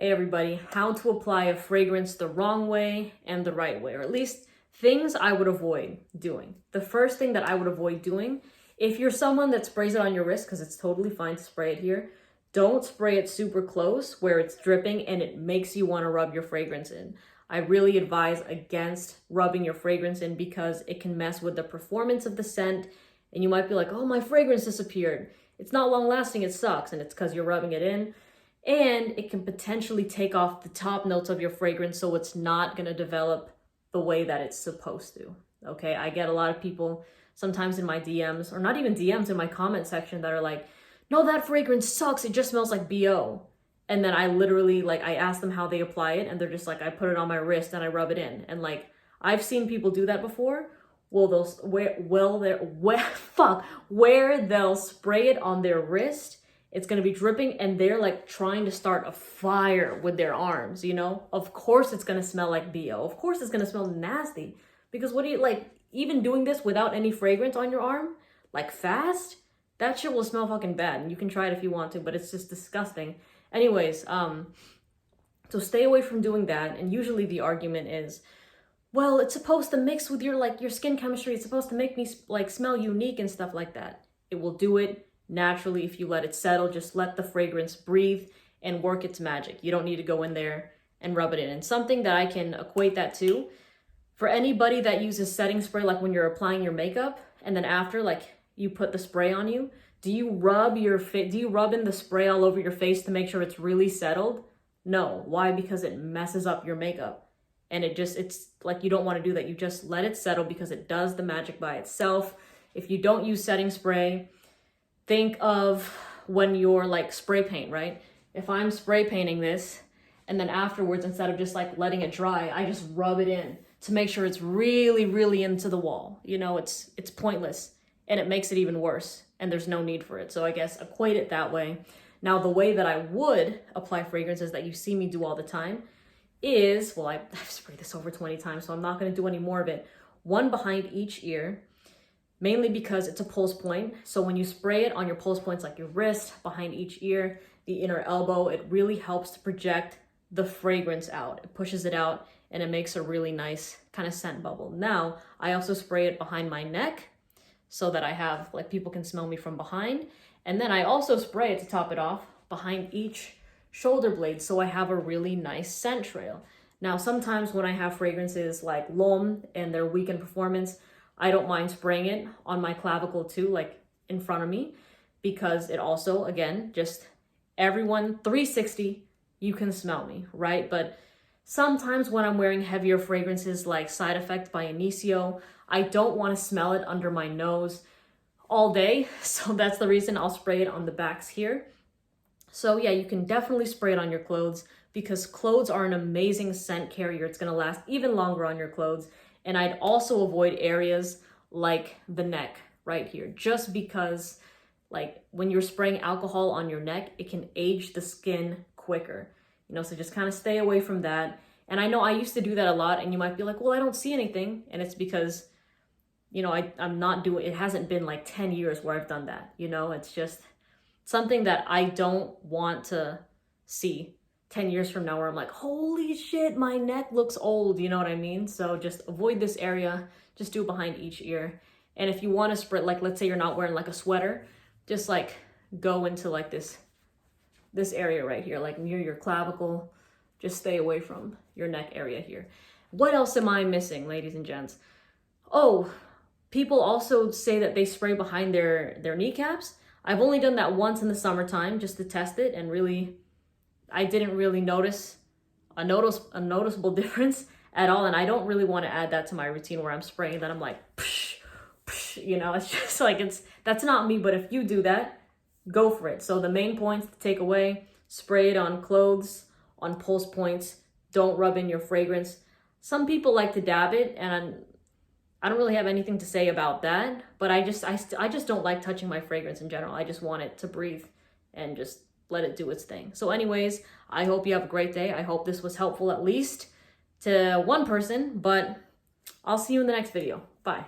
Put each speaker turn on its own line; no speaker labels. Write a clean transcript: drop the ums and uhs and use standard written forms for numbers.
Hey everybody, how to apply a fragrance the wrong way and the right way, or at least things I would avoid doing. The first thing that I would avoid doing, if you're someone that sprays it on your wrist, because it's totally fine to spray it here, don't spray it super close where it's dripping and it makes you want to rub your fragrance in. I really advise against rubbing your fragrance in because it can mess with the performance of the scent and you might be like, oh, my fragrance disappeared. It's not long lasting, it sucks, and it's because you're rubbing it in. And it can potentially take off the top notes of your fragrance so it's not going to develop the way that it's supposed to. Okay, I get a lot of people sometimes in my DMs, or not even DMs, in my comment section that are like, no, that fragrance sucks, it just smells like BO. And then I literally, I ask them how they apply it, and they're just like, I put it on my wrist and I rub it in. And I've seen people do that before. Well, where they'll spray it on their wrist, it's going to be dripping and they're trying to start a fire with their arms, you know? Of course it's going to smell like BO. Of course it's going to smell nasty. Because what do you, even doing this without any fragrance on your arm, fast, that shit will smell fucking bad. And you can try it if you want to, but it's just disgusting. Anyways, so stay away from doing that. And usually the argument is, well, it's supposed to mix with your skin chemistry. It's supposed to make me smell unique and stuff like that. It will do it naturally if you let it settle. Just let the fragrance breathe and work its magic. You don't need to go in there and rub it in. And something that I can equate that to, for anybody that uses setting spray, when you're applying your makeup and then after, you put the spray on you, do you rub in the spray all over your face to make sure it's really settled? No. Why? Because it messes up your makeup. And it's you don't want to do that. You just let it settle because it does the magic by itself. If you don't use setting spray, think of when you're spray paint, right? If I'm spray painting this and then afterwards, instead of just letting it dry, I just rub it in to make sure it's really, really into the wall. You know, it's pointless and it makes it even worse and there's no need for it. So I guess equate it that way. Now, the way that I would apply fragrances that you see me do all the time is, well, I've sprayed this over 20 times, so I'm not going to do any more of it. One behind each ear, mainly because it's a pulse point. So when you spray it on your pulse points, like your wrist, behind each ear, the inner elbow, it really helps to project the fragrance out. It pushes it out and it makes a really nice kind of scent bubble. Now, I also spray it behind my neck so that I have, people can smell me from behind. And then I also spray it to top it off behind each shoulder blade so I have a really nice scent trail. Now, sometimes when I have fragrances like L'Homme and they're weak in performance, I don't mind spraying it on my clavicle too, in front of me, because it also, again, just everyone 360, you can smell me, right? But sometimes when I'm wearing heavier fragrances like Side Effect by Initio, I don't want to smell it under my nose all day. So that's the reason I'll spray it on the backs here. So yeah, you can definitely spray it on your clothes because clothes are an amazing scent carrier. It's going to last even longer on your clothes. And I'd also avoid areas like the neck right here, just because when you're spraying alcohol on your neck, it can age the skin quicker, so just kind of stay away from that. And I know I used to do that a lot and you might be like, well, I don't see anything. And it's because, I'm not doing, it hasn't been 10 years where I've done that, it's just something that I don't want to see 10 years from now where I'm like, holy shit, my neck looks old, you know what I mean? So just avoid this area, just do it behind each ear. And if you want to spray, let's say you're not wearing a sweater, just go into this area right here, near your clavicle, just stay away from your neck area here. What else am I missing, ladies and gents? Oh, people also say that they spray behind their kneecaps. I've only done that once in the summertime just to test it, and really, I didn't really notice a noticeable difference at all. And I don't really want to add that to my routine where I'm spraying that I'm psh, psh, it's just that's not me. But if you do that, go for it. So the main points to take away: spray it on clothes, on pulse points. Don't rub in your fragrance. Some people like to dab it, and I don't really have anything to say about that, but I just don't like touching my fragrance in general. I just want it to breathe and just let it do its thing. So anyways, I hope you have a great day. I hope this was helpful at least to one person, but I'll see you in the next video. Bye.